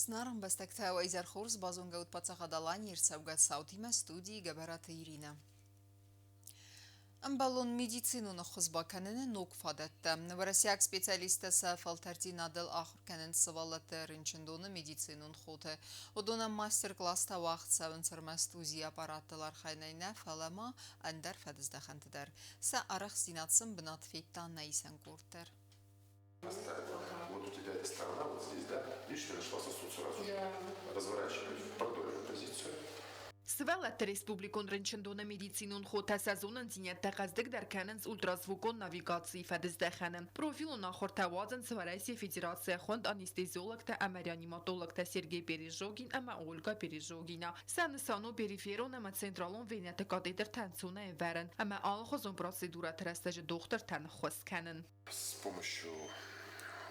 Знаром бестекте وإيزار خورز بازون قوت باتساقادالان يرسوغات ساوتيما ستودي قبرات إيرينا. Ամբալոն մեդիցինուն խզբականն նոկ ֆադատը վրասիակ սպեցիալիստը ֆալտարտինադել ախորքանն սվալատը ռինչնդոնը մեդիցինուն խոթը օդոնա մաստեր կլաս տավախտ սավնցրմաստուզի ապարատել արխայնայնա ֆալամա անդար ֆադզդախանտդար սա արախ սինացım բնատվետան նայսան կորտեր Вот у тебя эта сторона, вот здесь, да? Видишь, ты нашла сосуд сразу же. Разворачивай в продольную позицию. Սվելատ ռեսպուբլիկոն ռնչնդոնը մեդիցինուն խոթասազոնն զինյատ տեղազդգ դարքաննց ուլտրազվուկոն նավիգացի ֆադզդախանն պրոֆիլուն ախորտավազն Սվարայսի Ֆեդերացիա խոնդ անիստեզիոլոգ տա ամերյանիմատոլոգ տա Սերգեյ Պերիժոգին ամա Օլգա Պերիժոգինա սանսանո պերիֆերոն ամա ցենտրալոն վենյատը կատետր տանցունը վարն ամա ալխոզոն պրոցեդուրա трастажи доктор тан хосkanın. С помощью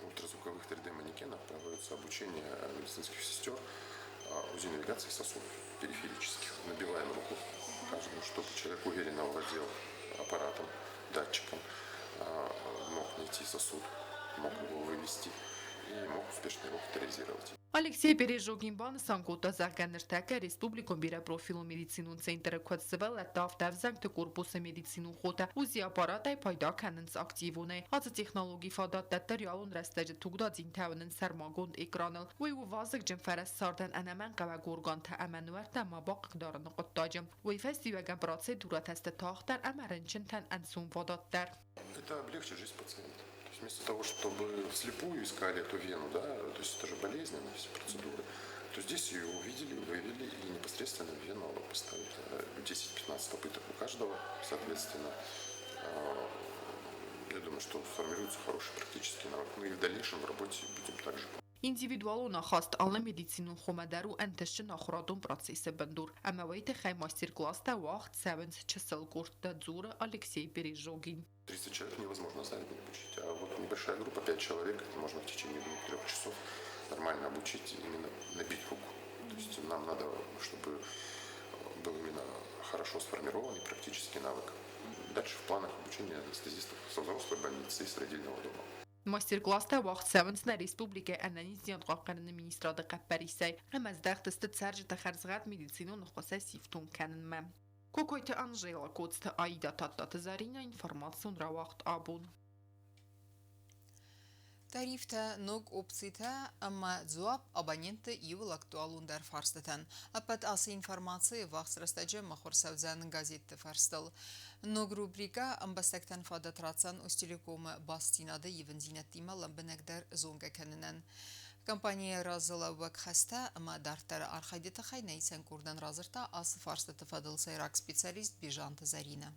ультразвуковых 3D-манекенов проводится обучение медицинских сестер УЗИ навигации сосудов периферических. Набиваем руку каждому, чтобы человек уверенно владел аппаратом, датчиком, мог найти сосуд, мог его вывести и мог успешно его катализировать. Ալեքսեյ Պերեժոգին բանը սանկոտա զարգաներտակը ռեսպուբլիկոն բիրա պրոֆիլու մեդիցինուն ցենտրը կոծվել տավտավզանք թե կորպուսը մեդիցինուն խոտա ուզի ապարատայ պայդա կաննց ակտիվուն է հացը տեխնոլոգի ֆադատ տերյալուն ռեստեջը թուգդածին թավնն սարմագոն էկրանել ու վազգ ջնֆարս սարդան անաման կավագորգան թա ամանուար թա մաբակ դարն qottacım ու ֆեստիվալական պրոցեդուրա թեստը թախտար ամարնչն թան անսուն ֆադատտար. Это облегчит жизнь пациента. Вместо того, чтобы вслепую искали эту вену, да, то есть это же болезненные все процедуры, то здесь ее увидели, вывели и непосредственно в вену поставили 10-15 попыток у каждого, соответственно, я думаю, что сформируется хороший практический навык. Мы и в дальнейшем в работе будем также. Ինդիվիդուալու նախաստ ալը մեդիցինուն խոմադարու ընտեշը նախորատուն պրոցեսը բնդուր, ամավայիտ է խայ մաստեր կլաստա վաղտ սավնց չսել կորտա ձուրը Ալեքսեյ Պերեժոգին. 30 человек невозможно за день обучить, а вот небольшая группа, 5 человек, можно в течение 2-3 часов нормально обучить, именно набить руку. То есть нам надо, чтобы был именно хорошо сформированный практический навык. Дальше в планах обучения анестезистов со взрослой больницы и с родильного дома. Մաստեր կլաստա վաղտ սավնցնա ռեսպուբլիկե անանից զիանտղաղկանն մինիստրադը կապարիսայ, ամազ դաղտստը ծարժը տխարզղատ մեդիցինուն նխոսա սիվտուն կանն մեմ. Կոկոյթը Անժելա կոցթը այդա տատտատը զարինա ինվորմացիոն ռավաղտ աբուն. Тарифта ног опцита, amma cevap abonente yıl aktualun der farstatan. Apat ası informasiya vaxt rastacı mahor savzanın gazette farstal. Nog rubrika ambastaktan fadatratsan Ustelekom bastinada yevin zinettima lambenekder zonga kanınan. Компания разыла вак хаста, ама дартара архайдета хайнайсан курдан разырта асы фарстата фадыл сайрак специалист Бижанта Зарина.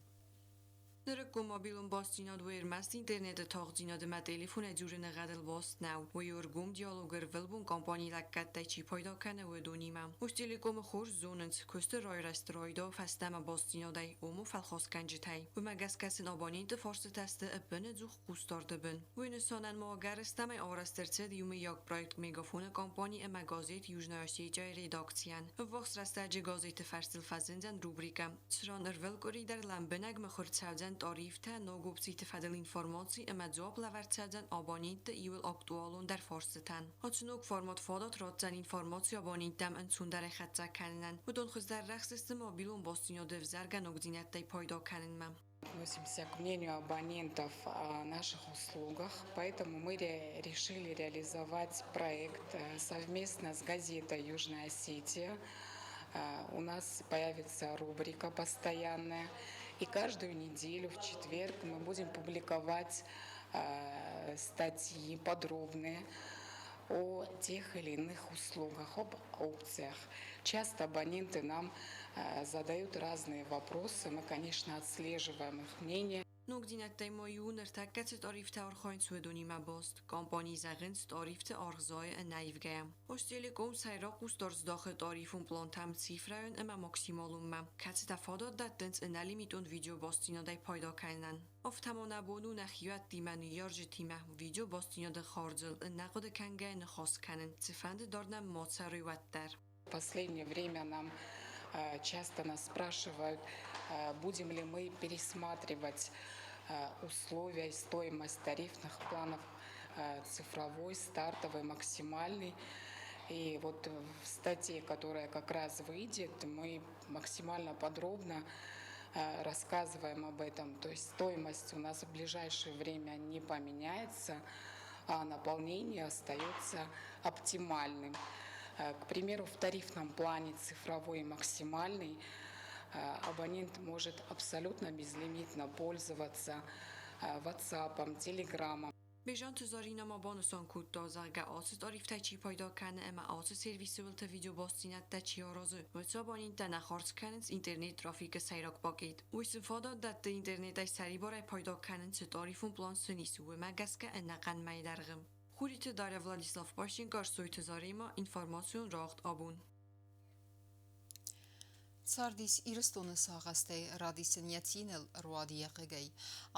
Նրկում մոբիլում բաստինոդ ու երմաստ ինտերնետը թողձինոդը մա տելիֆոն է ջուրը նղադել բաստ նավ ու յորգում դիալոգր վլբուն կամպանի լակկատտայ չի պայդականը ու դոնիմա ուստիլիկոմը խոր զոննց քոստը ռոյրաստրոյդով հաստամա բաստինոդայ ումու ֆալխոսկանջթայ ու մագասկասին աբոնենտը ֆորսը տաստը ըպնը ձուխ կուստորդըբն ու ինսոնան մողարստամայ օրաստերցեդ յումի յակ պրոյեկտ մեգաֆոնը կամպանի է մագազետ յուժնայոսիջայ ռեդակցիան վոխս ռաստաջի գազետը ֆարսիլ ֆազենձան ռուբրիկա սրան ըրվել կորիդար լամբնագ մխորցավձան Տարիֆը նոգոպցի տվադել ինֆորմացի ամաձոբ լավարցածան աբոնենտը իվել ակտուալուն դար ֆորստան հացնոկ ֆորմատ ֆադատ ռոցան ինֆորմացի աբոնենտամ ընցունդար խածականնան ու դոն խզդար ռախսստը մոբիլուն բոստինյո դևզարգան օգդինատтай պայդոկաննմա Относимся к мнению абонентов о наших услугах, поэтому мы решили реализовать проект совместно с газетой «Южная Осетия». У нас появится рубрика постоянная, и каждую неделю в четверг мы будем публиковать статьи подробные о тех или иных услугах, об опциях. Часто абоненты нам задают разные вопросы, мы, конечно, отслеживаем их мнение. Նոգդինատтай մոյուն ըրտակացը տարիֆտը արխոյն սուեդոնիմա բոստ, կամպանի զաղենց տարիֆտը արղզոյը նայվգայամ։ Ոստելիկոմ սայրակ ուստորց դախը տարիֆուն պլանտամ ցիֆրայուն ըմա մոքսիմոլումմա, կացը տավադոտ դատենց ընալի միտոն վիդեո բոստինոդայ պայդակայնան։ Օվտամոնաբոնու նախյուատ դիմանու յորջը թիմա վիդեո բոստինոդը խարձլ ընաղոդը կանգայ նխոս կանն, цифанды դորնամ մոցարույվատտար։ В последнее время нам часто нас спрашивают, будем ли мы пересматривать условия и стоимость тарифных планов цифровой, стартовый, максимальный. И вот в статье, которая как раз выйдет, мы максимально подробно рассказываем об этом. То есть стоимость у нас в ближайшее время не поменяется, а наполнение остается оптимальным. К примеру, в тарифном плане цифровой и максимальный абонент может абсолютно безлимитно пользоваться WhatsApp, Telegram. Bejan tuzarina ma bonusan kut dazarga asus arif tachi payda kan ama asus servisi ولت ویدیو باستینت tachi arazu وتابانین تا نخارج کننس اینترنت ترافیک سیراک باقید و استفاده دت اینترنت ای سری برای پایدا کنن ستاریفون پلان سنیسو و مگس که انقن میدرغم خوریت داره ولادیسلاف باشین کار سوی تزاریما اینفورماسیون راخت آبون Ցարդիս իրստոնը սաղաստե ռադիսենյացին էլ ռուադիե կգեի։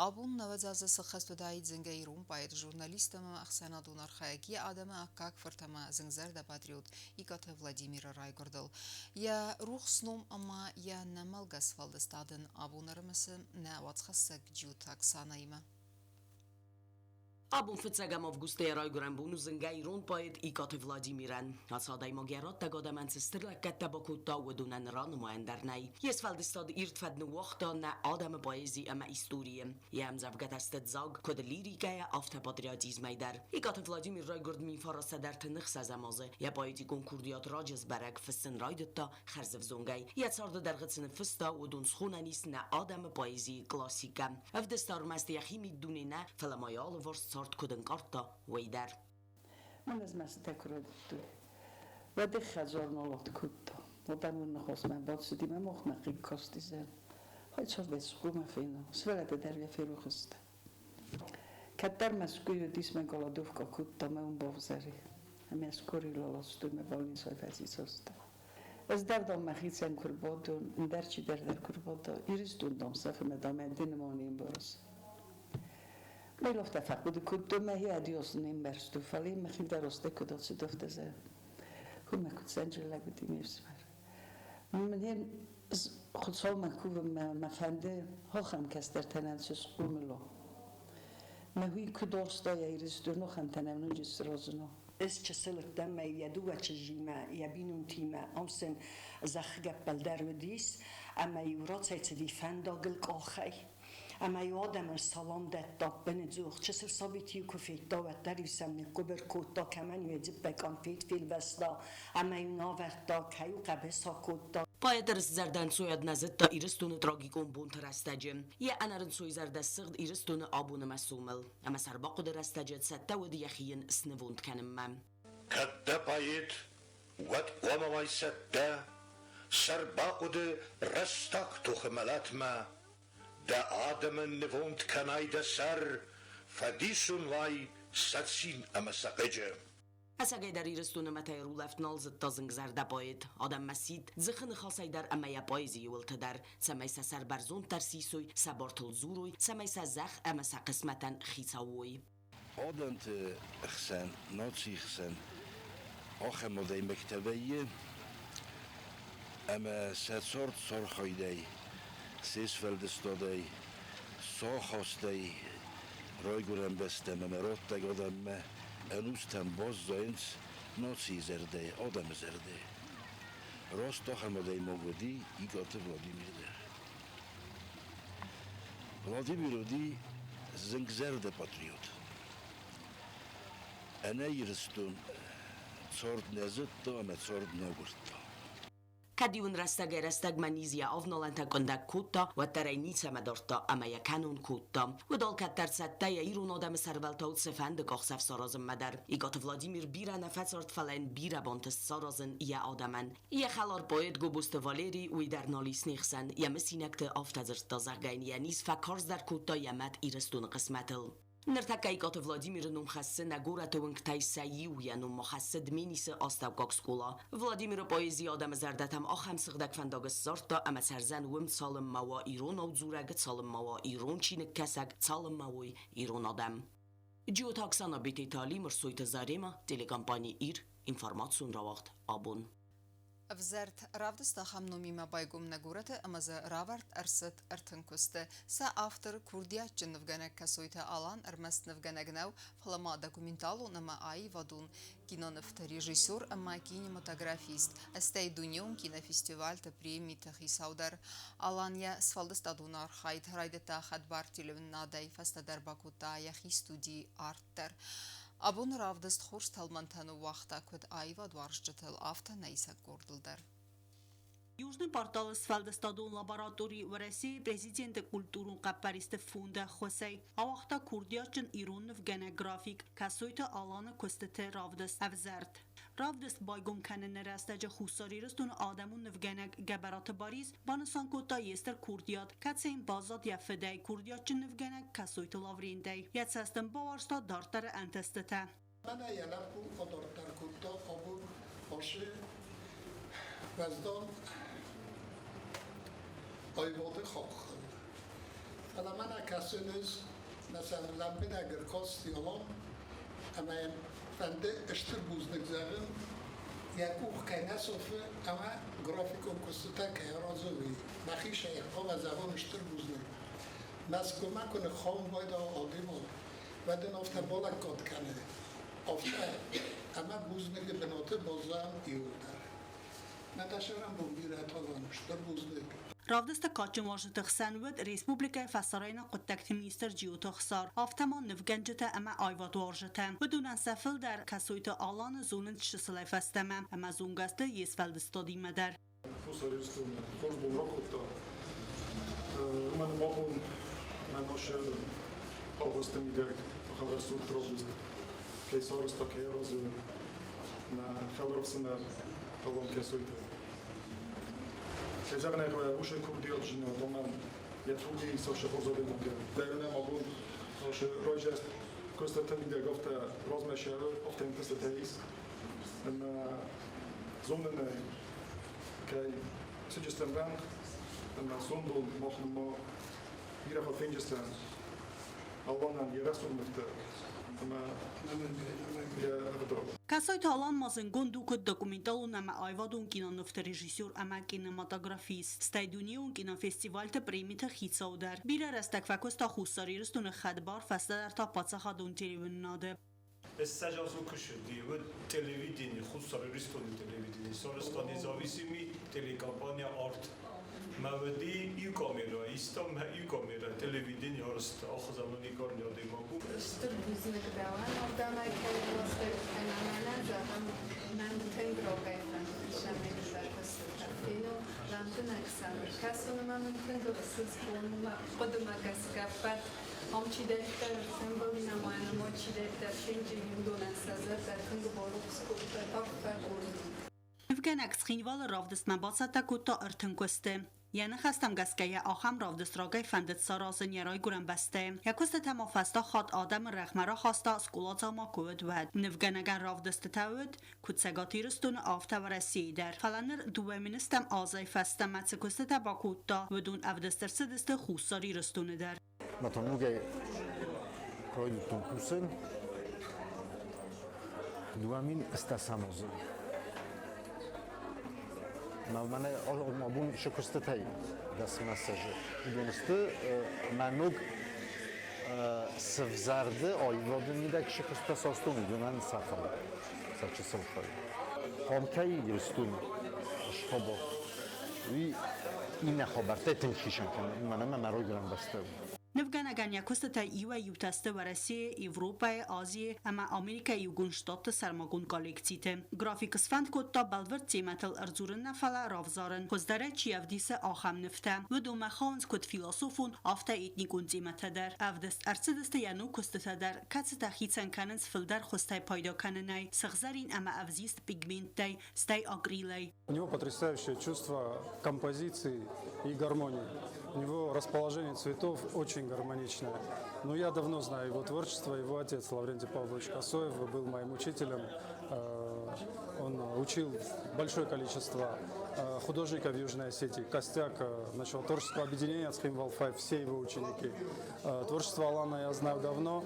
Աբուն նվազազը սխստուդայի ձնգեյրում պայր ժուրնալիստը ախսանադուն արխայակի ադամը ակակ ֆրտամը զնգզեր դա պատրիոտ իկաթե Վլադիմիրը ռայգորդել։ Я ռուխսնում ամա я նամալ գասվալդստադն աբուներմսը նավացխասակ ջութ ակսանայմը։ Abun fıtsagam avguste rayguran bunu zingayron payet ikat Vladimiren. Asaday magyarat tagadaman sestirlekette bakutta udunan ranuma endernay. Jesfaldistad irtfed nu wachta na adam poezi ama historie. Jem zavgatastet zag kod lirikaya afta patriotizmay der. Ikat Vladimir raygurd min farasa der tnıx azamaze. Ya poeti konkurdiyat rajez berek fısın raydetta kharzv zongay. Ya sarda dergıtsın fısta udun sxunanis na adam poezi klasika. Avdestar mastiyahimi dunina falamayal vorst كودن كارتا ويدار من از مستکرد تو و ده خزار نالات کتا و برمون نخواست من باد سودی من مخنقی کاستی زن های چار بسخوم فینا سولت در یه فیرو خسته کتر مسکوی و دیس من گلادوف که کتا من اون بافزاری همه از کوری لالاستوی من بالین سای فزیز هسته از دردام مخید سن کربادون در چی در کربادا ایریز دوندام صفر مدامه دینمانیم برس Melov tafakkud kuddo mehi adios nim berstu fali mehi daroste kudot se dofte ze. Kuma kud sanjela gudi mevsmer. Men hem khud sol makuv mafande hokham kaster tanan sus qumlo. Mehi kudosta ya iristu no kham tanan no jisrozno. Es çeselik demme yedu ve çejime yabinun time amsen zakhga beldar wedis ama yurat saytdi fandagil qakhay. اما یادم سلام داد داد بنزوخ چه سر ثابتی و کفیت داوت دریسم نکوبر کوتا کمان یجب بکن فیت فیل بستا اما یوناورد دا کیو قبسا کوتا Payeders zerden soyad nazet da iristunu tragikon bont rastacım. Ya anarin soy zerde sıgd iristunu abunu mesumel. Ama serbaqu da rastacet sette ve diyahiyin snevund kenemmem. Kadda payet vat omavay sette serbaqu da rastak tuhmelatma da adamın nevund kanayda ser fadisun vay satsin ama sakıcı. اساگه در ایرستون متای رو لفت نالزد تازنگ زرده باید آدم مسید زخن خاصای در اما یا پایزی ولت در سمیسا سر برزون ترسیسوی سبارتل زوروی سمیسا زخ اما سا قسمتن خیساوی آدم اخسن ناچی اخسن آخه مدای مکتبیه اما سرسارت سار خایدهی سیس فلدستادهی سا خواستهی رای گرم بسته ممرات دگادم انوستم باز زاینس ناچی زرده آدم زرده راست آخر مدای موودی ایگات ولادیمیر ده ولادیمیر دی زنگ زرده پاتریوت انا یرستون صارت نزد تا اما صارت نگرد کدیون رستگ رستگ منیزیا آفنالنتا کندک کوتا و ترای نیچه مدارتا اما یا کنون کوتا و دال کتر سته یا ایرون آدم سرولتا و سفند کاخسف سارازم مدر ایگات ولادیمیر بیره نفت ارت فلن بیره بانتست سارازن یا آدمن یا خلار باید گو بوست والیری و در نالیس نیخسن یا مسینکت آفتازرت تازرگین یا نیز فکارز در کوتا یا مد ایرستون قسمتل نرتك ايقات فلاديمير نوم خاصة نگورة ونكتاي سايو يا نوم مخاصة دمينيس آستاوكاك سكولا فلاديمير بايزي آدم زردتم آخم سغدك فنداغ سارتا اما سرزن وم سالم موا ايرون او زورگ سالم موا ايرون چينك كسك سالم مواي ايرون آدم جيو تاكسانا بيت ايتالي مرسويت زاريما تيلي كامباني اير انفارماتسون رواقت آبون Avzert ravdista hamnumi mabaygum negurete amazı ravart ersat ertınkuste sa after kurdiya cınıvgene kasoyta alan ermest nıvgenegnev flama dokumentalu nama ay vadun кинонефт режиссер ама кинематографист астей дуньон кинофестиваль та премии тахисаудар алания сфалдыстадунар хайт райдета хадбар телевнадай фастадар бакута яхи студии арттер Abun ravdist xurs talmantanu vaxta kod ayva dvarjtel afta neysa gordilder. Южный портал Сфалдестадун лаборатории в России президента культурун капаристы фонда Хосей. Авахта курдиячын Ирунов генеграфик касойта аланы костете равдест авзарт. Равдест байгум канен растаja хусарирстун адамун невгенег габарат бариз бансан кота естер курдият кацин базат яфедай курдиячын невгенег касойта лавриндей. Яцастын баварста дартар антестете. Mana yalapku odortar kutta abu başı vazdan ayvadı xalqın. Fala mana kasınız mesela lambin eğer kastiyalım ama fende iştir buznik zağın yakuh kaynasofu ama grafikon kustuta kayrazovi. Maxi şeyha ve zağın iştir buznik. Maskuma kone xam vayda adimo ve den afta balak kat kanı. Ama buznik benatı bazam iyular. Nataşaram bu bir hatalanmıştır buznik. Ravdesta kaçımaşı tıxsanved Respublika Fasarayna Quttakti Minister Ciyotu Xsar Aftaman nivgencete ama ayvat varjete Vedunan sefil der kasoyta alanı zonun tşisilay festemem ama zongaste yesfeld stadimeder. Fusaristun Korsbun Rokutta Umanı Mabun Manoşe Avastemidek Havasur Trobist Kejsarista Kejrazı Na Felrovsiner Talon Kesoyta Sezernek ve Uşen Kurdiyatçını Doman Yetrugi Savşe Horzadinok Derine Mabun Savşe Rojest Kostatemidek Ofte Rozmeşeri Ofte Intesteteis Zonene Kaj Suggestem Bank Sondul Mohnemo Iraha Fingestem Albanan Yeresurmukta Kasoyta alan mazıngon dukut dokumentalun ama ayvadun kinonofta rejissor ama kinematografist Stayduniyon kinofestivalta premita xitsauder Bira restek fakosta xussariristun xadbar fastadar ta patsaxadun televizyonade Сажал кушать, вот телевидение, худсоверистон телевидение, сорста независимый телекомпания Арт. Мавди и камера, истом и камера, телевидение арст, ахзамани карня демагу. Стурбузник даван, авдамай кайвасты, энамана захам, мен тенгровайфан, шамин захастута. Фино, ламтын аксан, касуныма мүмкін дұрсыз болума, қодыма каскапат, Amçidekler, sembolina moja moçidekler, şimdi yundonan sazlar, takındı boruk skupta, takfer kurdu. Evgenek schinval ravdist mabasata kutta ertınkoste. Yani خستم گسکه آخم رافدست راگای فندت سارازن یرای گرن بسته یکوست تما فستا خاد آدم رخمرا خواستا سکولات ما کود ود نفگنگن رافدست تاود کود سگاتی رستون آفتا و رسیه در فلانر دوامینستم آزای فستا متسکوست تبا کودتا ودون افدستر سدست خوصاری رستون در Natanugay proiectul Kusen, duamin sta samoz. Mane mabun şekustatay das mesajı. Dunste manug sevzardı ayvadımda şekusta sastun dunan safal. Saçı safal. Hamkay yustun şobo. Wi ina khabartetin khishan kan manama maroy gran basta. Nefgenegan yakostet iwa yutaste v Rusiji, Evropa, Azije, ama Amerika jugunshtat sermagun kolekcite. Grafik sfand kotta balvert cemetel erzuren nefala ravzaren, hozdare çiyevdise aham nefte, ve dome khans kot filosofun afta etnikun cemete der. Evdest ersedeste yanu kostete der, katsete xitsen kanens filder khostay payda kanenay, sığzarin ama evzist pigmenttay, stay agrilay. У него потрясающее чувство композиции и гармонии. У него расположение цветов очень гармоничное. Но я давно знаю его творчество. Его отец Лаврентий Павлович Косоев был моим учителем. Он учил большое количество художников Южной Осетии. Костяк творческого объединения Ацхим Валфай, все его ученики. Творчество Алана я знаю давно.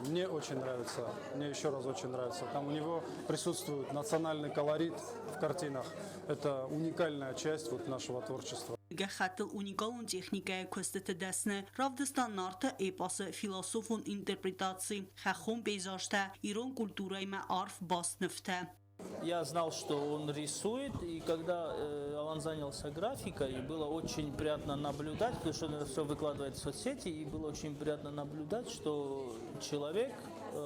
Мне очень нравится, мне еще раз очень нравится. Там у него присутствует национальный колорит в картинах. Это уникальная часть вот нашего творчества. Գխատլ ունիկալուն տեխնիկայի կոստը դասնը ռավդստան նարդը էպասը ֆիլոսոֆուն ինտերպրետացի խախոն պեյզաժտը իրոն կուլտուրայի մա արվ բասնվտը Я знал, что он рисует, и когда он занялся графикой, было очень приятно наблюдать, потому что он это все выкладывает в соцсети, и было очень приятно наблюдать, что человек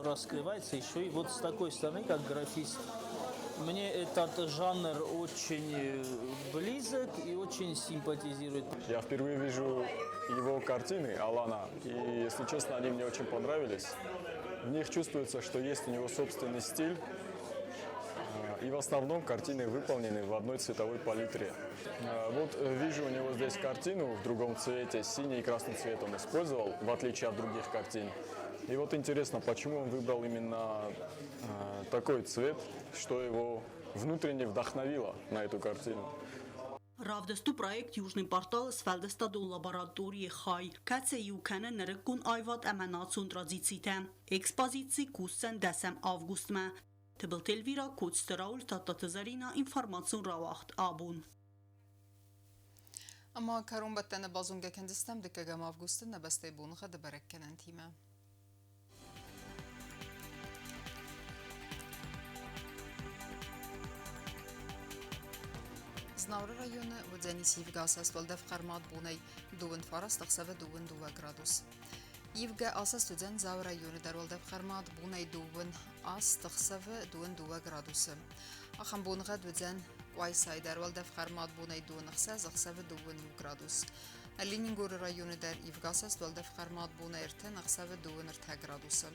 раскрывается еще и вот с такой стороны, как графист. Мне этот жанр очень близок и очень симпатизирует. Я впервые вижу его картины Алана, и, если честно, они мне очень понравились. В них чувствуется, что есть у него собственный стиль, и в основном картины выполнены в одной цветовой палитре. Вот вижу у него здесь картину в другом цвете, синий и красный цвет он использовал, в отличие от других картин. И вот интересно, почему он выбрал именно такой цвет, что его внутренне вдохновило на эту картину. Ravdestու պրոյեկտ Յուժնի պարտալը սվալդստադու լաբորատորիի խայ, կացե յուքանը նրկուն այվատ əmənացուն տրադիցիտə, էքսպozիցի կուսեն դəsəm avgustmə, Tebel Telvira Kutsraul Tatatazarina informațiun rawacht abun. اما کارون بتن بازونگه کندستم دکه گم آفگوست نبسته بونخه دبرک کنن تیمه. Znavra rayonu و Dzenis Yivga asasvalda fqarmat bunay duvin faras taqsava duvin 2 gradus. Yivga asas tudzen zav rayonu darvalda fqarmat bunay duvin as taqsava duvin 2 gradus. Axam bunğa tudzen Quaysay darvalda fqarmat bunay duvin xsaz taqsava duvin 1 gradus. Leningor rayonu dar Yivga asasvalda fqarmat bunay erten taqsava duvin 1 gradus.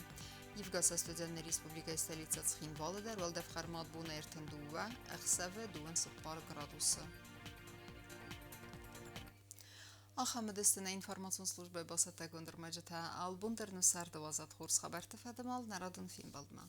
Yivga asasvalda Respublika stolica Tsxinvala darvalda fqarmat bunay erten duva taqsava duvin 10 gradus. Ахамедестина информацион служба басата гондырмажата албундерну сардавазат хурс хабар тафадамал нарадун фин балдма.